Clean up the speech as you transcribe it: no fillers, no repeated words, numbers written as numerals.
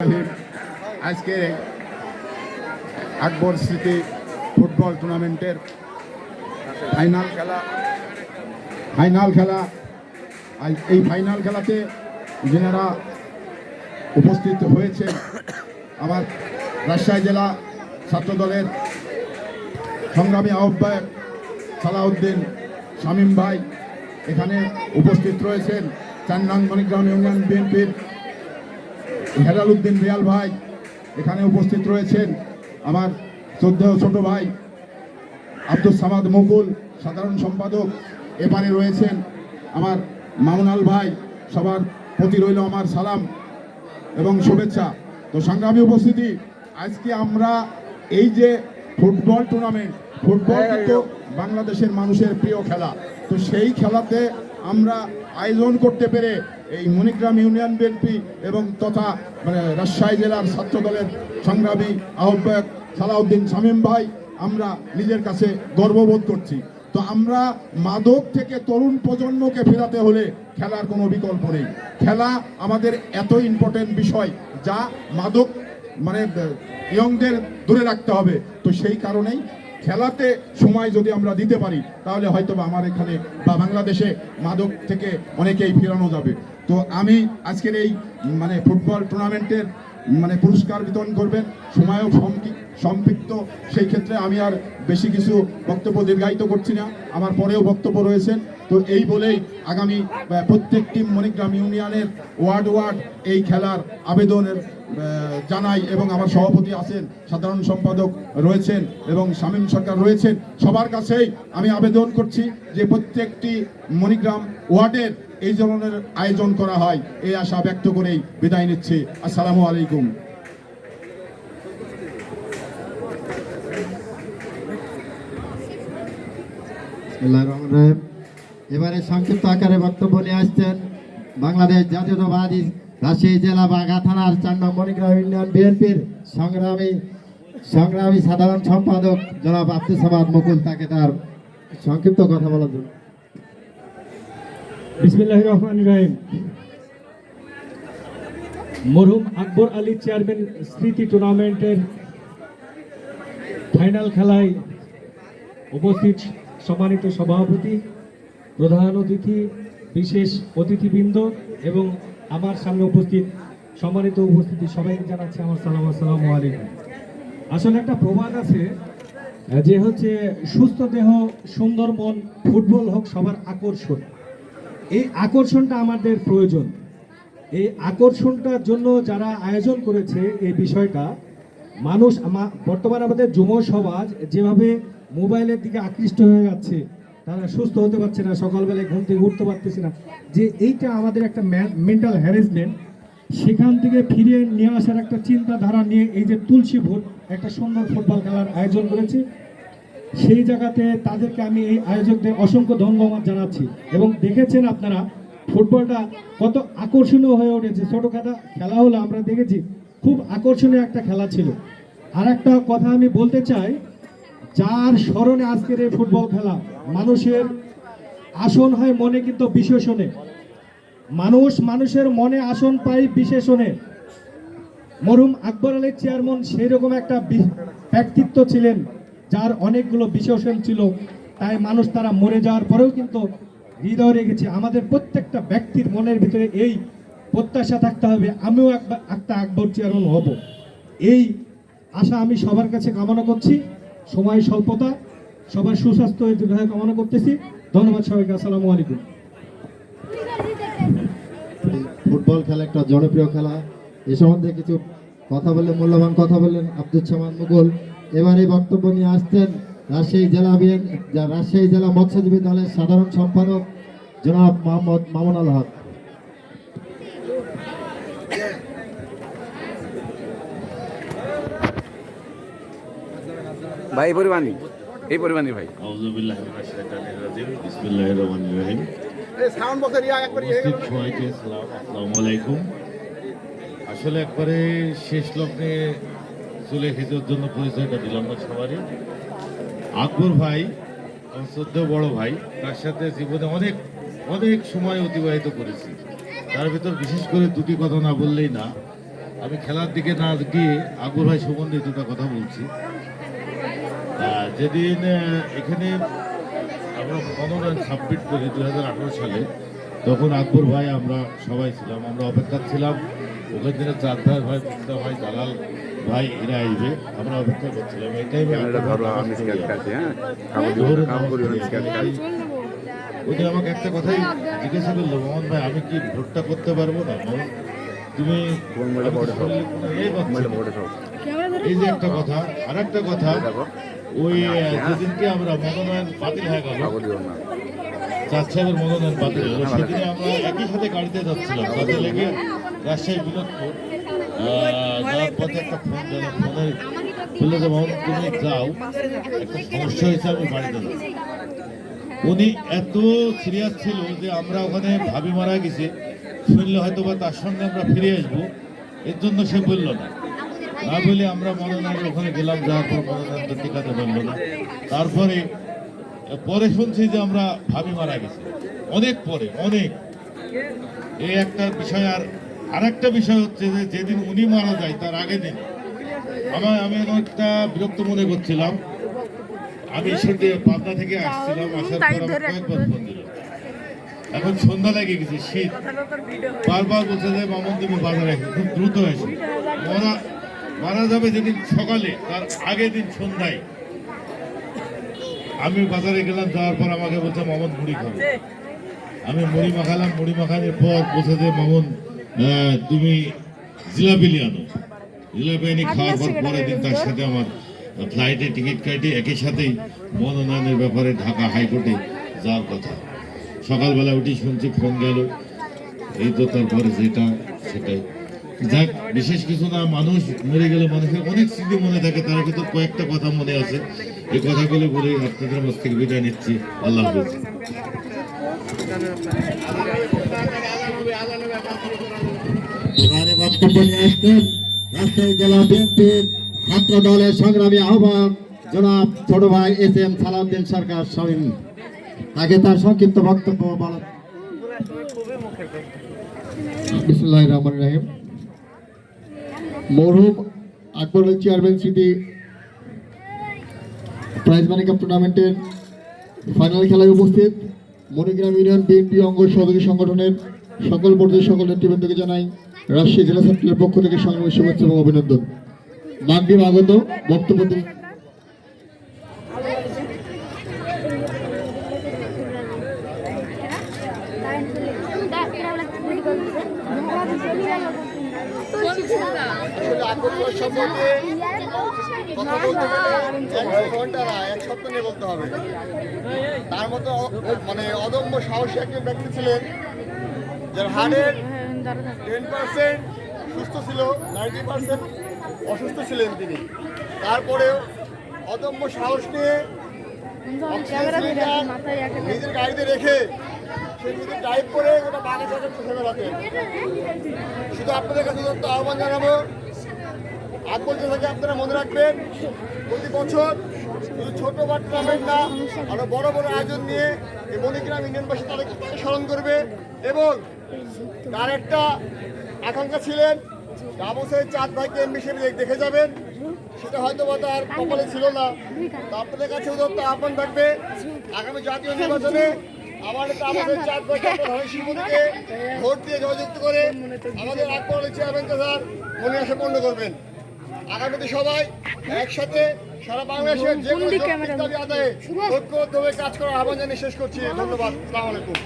আজকে আকবর স্মৃতি ফুটবল টুর্নামেন্টের ফাইনাল খেলা এই ফাইনাল খেলাতে যারা উপস্থিত হয়েছেন আমার রাজশাহী জেলা ছাত্র দলের সংগ্রামী আহ্বায়ক সালাউদ্দিন শামীম ভাই এখানে উপস্থিত রয়েছেন। 4 নং মণিগ্রাম ইউনিয়ন বিএনপির হেলাল উদ্দিন রিয়াল ভাই এখানে উপস্থিত রয়েছেন। আমার শ্রদ্ধেয় ছোট ভাই আব্দুল সামাদ মুকুল সাধারণ সম্পাদক এপারে রয়েছেন। আমার মামুনাল ভাই, সবার প্রতি রইল আমার সালাম এবং শুভেচ্ছা। তো সংগ্রামী উপস্থিতি, আজকে আমরা এই যে ফুটবল টুর্নামেন্ট, ফুটবল কিন্তু বাংলাদেশের মানুষের প্রিয় খেলা। তো সেই খেলাতে আমরা আয়োজন করতে পেরে এই মণিগ্রাম ইউনিয়ন বিএনপি এবং তথা রাজশাহী জেলার ছাত্র দলের সংগ্রামী আহ্বায়ক সালাউদ্দিন শামীম ভাই আমরা নিজের কাছে গর্ববোধ করছি। তো আমরা মাদক থেকে তরুণ প্রজন্মকে ফেরাতে হলে খেলার কোনো বিকল্প নেই। খেলা আমাদের এত ইম্পর্টেন্ট বিষয় যা মাদক ইয়ংদের দূরে রাখতে হবে। তো সেই কারণেই খেলাতে সময় যদি আমরা দিতে পারি তাহলে হয়তো আমার এখানে বা বাংলাদেশে মাদক থেকে অনেকেই ফেরানো যাবে। তো আমি আজকের এই ফুটবল টুর্নামেন্টের পুরস্কার বিতরণ করবেন, সময়ও সম্পৃক্ত, সেই ক্ষেত্রে আমি আর বেশি কিছু বক্তব্য দীর্ঘায়িত করছি না, আমার পরেও বক্তব্য রয়েছেন। তো এই বলেই আগামী প্রত্যেকটি মণিগ্রাম ইউনিয়নের ওয়ার্ড এই খেলার আবেদনের জানাই এবং আমার সভাপতি আছেন, সাধারণ সম্পাদক রয়েছেন এবং শামীম সরকার রয়েছেন, সবার কাছেই আমি আবেদন করছি যে প্রত্যেকটি মণিগ্রাম ওয়ার্ডের এই ধরনের আয়োজন করা হয়, এই আশা ব্যক্ত করেই বিদায় নিচ্ছি। আসসালামু আলাইকুম। এবারে সংক্ষিপ্ত আকারে বক্তব্য নিয়ে আসছেন বাংলাদেশ জাতীয়তাবাদী রাজশাহী জেলা বাঘা থানার 4 নং মণিগ্রাম ইউনিয়ন বিএনপির সংগ্রামী সাধারণ সম্পাদক জনাব আব্দুল সামাদ মুকুল, তাকে তার সংক্ষিপ্ত কথা বলার জন্য। বিসমিল্লাহির রহমানির রহিম। মরহুম আকবর আলী চেয়ারম্যান স্মৃতি টুর্নামেন্টের ফাইনাল খেলায় উপস্থিত সম্মানিত সভাপতি, প্রধান অতিথি, বিশেষ অতিথিবৃন্দ এবং আমার সামনে উপস্থিত সম্মানিত উপস্থিতি সবাইকে জানাচ্ছি আমার সালাম, আসসালামু আলাইকুম। আসলে একটা প্রবাদ আছে যে হচ্ছে সুস্থ দেহ সুন্দর মন, ফুটবল হোক সবার আকর্ষণ। এই আকর্ষণটা আমাদের প্রয়োজন। এই আকর্ষণটার জন্য যারা আয়োজন করেছে এই বিষয়টা, মানুষ বর্তমানে আমাদের যুব সমাজ যেভাবে মোবাইলের দিকে আকৃষ্ট হয়ে যাচ্ছে, তারা সুস্থ হতে পারছে না, সকালবেলায় ঘুম থেকে উঠতে পারতেছে না, যে এইটা আমাদের একটা মেন্টাল হ্যারাসমেন্ট, সেখান থেকে ফিরিয়ে নিয়ে আসার একটা চিন্তাধারা নিয়ে এই যে তুলসী ভোট একটা সুন্দর ফুটবল খেলার আয়োজন করেছি, সেই জায়গাতে তাদেরকে আমি এই আয়োজকদের অসংখ্য ধন্যবাদ জানাচ্ছি। এবং দেখেছেন আপনারা ফুটবলটা কত আকর্ষণীয় হয়ে উঠেছে। ছোটোখাটো খেলা হলো আমরা দেখেছি, খুব আকর্ষণীয় একটা খেলা ছিল। আর একটা কথা আমি বলতে চাই, যার স্মরণে আজকের এই ফুটবল খেলা, মানুষের আসন হয় মনে কিন্তু বিশেষণে, মানুষের মনে আসন পায় বিশেষণে। মরহুম আকবর আলী চেয়ারম্যান সেই রকম একটা ব্যক্তিত্ব ছিলেন যার অনেকগুলো বিশেষণ ছিল, তাই মানুষ তারা মরে যাওয়ার পরেও কিন্তু হৃদয় রেখেছে। আমাদের প্রত্যেকটা ব্যক্তির মনের ভিতরে এই প্রত্যাশা থাকতে হবে, আমিও একটা আকবর চেয়ারম্যান হব। এই আশা আমি সবার কাছে কামনা করছি। সময় স্বল্পতা, সবার সুস্বাস্থ্য দীর্ঘায়ু কামনা করতেছি। ধন্যবাদ সবাইকে, আসসালামু আলাইকুম। ফুটবল খেলা একটা জনপ্রিয় খেলা, এ সম্বন্ধে কিছু কথা বললেন, মূল্যবান কথা বললেন আব্দুল সামাদ মুকুল। এবারে বক্তব্য নিয়ে আসছেন রাজশাহী জেলা মৎস্যজীবী দলের সাধারণ সম্পাদক জনাব মোহাম্মদ মামুনুল হক। ভাই পরিমাণী ভাই। আউযুবিল্লাহি মিনাশ শাইতানির রাজিম। বিসমিল্লাহির রহমানির রহিম। সবাইকে আসসালামু আলাইকুম। আসলে একবারে শেষ লগ্নে চলে খেজোর জন্য পরিচয়টা দিলাম না সবারই। আকবর ভাই আমার শ্রদ্ধেয় বড় ভাই, তার সাথে জীবনে অনেক সময় অতিবাহিত করেছি। তার ভিতর বিশেষ করে দুটি কথা না বললেই না। আমি খেলার দিকে না গিয়ে আকবর ভাই সম্বন্ধে দুটো কথা বলছি। যেদিন এখানে আমরা মনোনয়ন সাবমিট করি 2018 সালে, তখন আকবর ভাই আমরা সবাই ছিলাম, আমরা অপেক্ষা ছিলাম ওখান থেকে চাঁদদার ভাই, মুক্তা ভাই, জালাল ভাই এরা আসবে, আমরা অপেক্ষা করছিলাম। এই টাইমে ওই আমাকে একটা কথাই জিজ্ঞাসা করলো, মোহন ভাই আমি কি ভোটটা করতে পারবো না? তুমি এই যে একটা কথা, আর একটা কথা, ওই যেদিনকে আমরা মনোনয়ন বাতিল হয়ে গেল, চাঁদ সাহেবের মনোনয়ন বাতিল হলো, সেদিনে আমরা একই সাথে গাড়িতে যাচ্ছিলাম, তাতে লেগে রাজশাহী বিনোদপুর যাওয়ার পথে একটা ফোন গেল, ফোনে বললো যে মোহন তুমি যাও, একটা সমস্যা হয়েছে, আমি বাড়িতে যাবো। উনি এত সিরিয়াস ছিল যে আমরা ওখানে ভাবি মারা গেছি শুনলে হয়তো বা তার সঙ্গে আমরা ফিরে আসবো, এর জন্য সে বললো না। না বলে আমরা মনোনয়ন ওখানে গেলাম, যাওয়ার পর মনোনয়নটা টিকাতে পারলো না। তারপরে পরে শুনছি যে আমরা ভাবি মারা গেছি, অনেক পরে, অনেক। এই একটা বিষয়। আর একটা বিষয় হচ্ছে যে যেদিন উনি মারা যায় তার আগের দিন আমি অনেকটা বিরক্ত মনে করছিলাম। আমি সন্ধ্যে পাবনা থেকে আসছিলাম, আসার পর আমার কয়েকবার ফোন দিল। এখন সন্ধ্যা লেগে গেছে, শীত, বারবার বলছে যে মামুন তুমি বাজারে খুব দ্রুত এসো। মারা যাবে যেদিন সকালে, তার আগের দিন সন্ধ্যায় আমি বাজারে গেলাম, যাওয়ার পর আমাকে বলছে মামুন মুড়ি খাবে। আমি মুড়ি মাখালাম, মুড়ি মাখানোর পর বলছে যে মামুন তুমি জিলাপি নিয়ে আনো। জিলাপি এনে খাওয়ার পর পরের দিন তার সাথে আমার ফ্লাইটে টিকিট কাটি, একই সাথেই মনোনয়নের ব্যাপারে ঢাকা হাইকোর্টে যাওয়ার কথা। সকালবেলা উঠি শুনছি ফোন গেল, এই তো তারপরে যেটা সেটাই। যাক, বিশেষ কিছু না, মানুষ মরে গেলে মানুষের অনেক স্মৃতি মনে থাকে, তার ভিতর কয়েকটা কথা মনে আছে। এই কথাগুলো বলে আপনাদের মাছ থেকে বিদায় নিচ্ছি। আল্লাহ হাফেজ। এবারে বক্তব্য নিয়ে আসছেন রাজশাহী জেলা বিএনপির ছাত্র দলের সংগ্রামী আহ্বায়ক জনাব ছোট ভাই SM সালাউদ্দিন সরকার শামীম। তাকে তার সংক্ষিপ্ত বক্তব্য বলা। বিসমিল্লাহির রহমানির রহিম। মরহুম আকবর আলী চেয়ারম্যান স্মৃতি প্রাইজ মানি কাপ টুর্নামেন্টের ফাইনাল খেলায় উপস্থিত মণিগ্রাম ইউনিয়ন বিএনপি অঙ্গ সহযোগী সংগঠনের সকল পর্যায়ের সকল নেতৃবৃন্দকে জানাই রাজশাহী জেলা ছাত্রলীগের পক্ষ থেকে সংগ্রামী শুভেচ্ছা এবং অভিনন্দন। মাগরিব আগত বক্তব্য এক সপ্তাহ নিয়ে বলতে হবে। তার মতো মানে অদম্য সাহসী একজন ব্যক্তি ছিলেন, যার হার্টের 10% সুস্থ ছিল, 90% অসুস্থ ছিলেন তিনি। তারপরেও অদম্য সাহস নিয়ে নিজের গাড়িতে রেখে সে নিজে ড্রাইভ করে গোটা বাংলাদেশের চোখে বেড়াতেন। শুধু আপনাদের কাছে আহ্বান জানাবো, আকবর থেকে আপনারা মনে রাখবেন, প্রতি বছর শুধু ছোট বা টুর্নামেন্ট না, আরো বড় বড় আয়োজন নিয়ে এই মণিগ্রাম ইউনিয়নবাসী তাদেরকে স্মরণ করবে। এবং তার একটা আকাঙ্ক্ষা ছিলেন রামসের চাঁদ ভাইকে এমপি হিসেবে দেখে যাবেন, সেটা হয়তো বা তার কপালে ছিল না। তো আপনাদের কাছে উদাত্ত আহ্বান থাকবে, আগামী জাতীয় নির্বাচনে আমাদের আমাদের চাঁদ ভাইকে ধনশিল্পকে ভোট দিয়ে জয়যুক্ত করে আমাদের আকবর আলী চেয়ারম্যান স্যার মনে আশা পূর্ণ করবেন। আগামীতে সবাই একসাথে সারা বাংলাদেশের যে কোনো দাবি আদায়ে ঐক্যবদ্ধভাবে কাজ করার আহ্বান জানিয়ে শেষ করছি। ধন্যবাদ। আসসালামু আলাইকুম।